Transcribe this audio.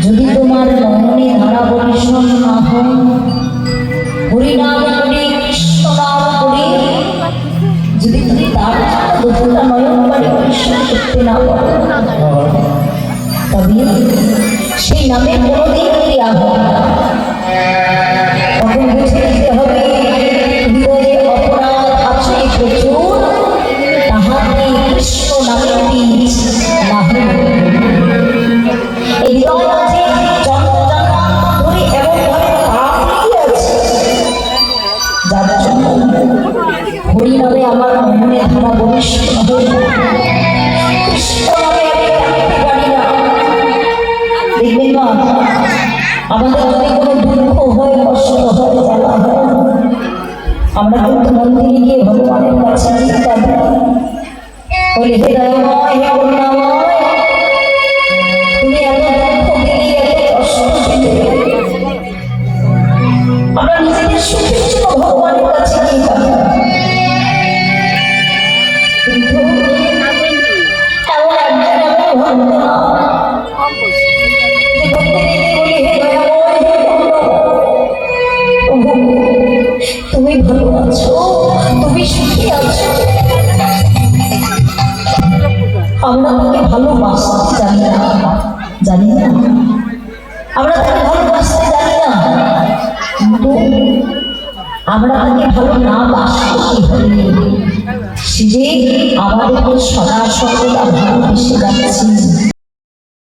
যদি তোমার নয়নে ধারা পরিশ্রম না হয়, হরিনাম করে কৃষ্ণ নাম করে যদি তুমি তার দুটা নয়ন বাড়ি পরিশ্রম করতে না পারো, তবে সেই নামে কোনোদিন ক্রিয়া হবে না। তখন বুঝে নিতে হবে হৃদয়ে অপরাধ আছে প্রচুর, তাহাতে কৃষ্ণ নামে বীজ না হলে এই হৃদয় আছে জন্ম জন্মান্তর ধরে এমনভাবে পাপ লেগে আছে, যার জন্য হরি নামে আমার মনে ধারা বলিষ্ঠ হয়ে কৃষ্ণ নামে আমি থাকতে পারি না। দেখবেন না, আমাদের যদি কোনো দুঃখ হয়, কষ্ট হয়, জ্বালা হয়, আমরা কিন্তু মন্দিরে গিয়ে ভগবানের কাছে বলি, হে দয়াময়, হে করুণাময়, তুমি এত দুঃখ দিলে, এত কষ্ট দিলে, আমরা নিজেদের সুখের জন্য ভগবানের কাছে গিয়ে পারি। কিন্তু এমন একজন এমন ভক্ত না যে মন্দিরে গিয়ে বলি, হে দয়াময়, হে করুণাময়, তুমি ভালো আছো, তুমি সুখী আছো, আমরা তাকে ভালোবাসতে জানি না, জানি না, আমরা তাকে ভালোবাসতে জানি না, কিন্তু আমরা তাকে ভালো না বাসতে কি হবে, সে যে আমাদেরকে সদা সর্বদা ভালোবেসে যাচ্ছে।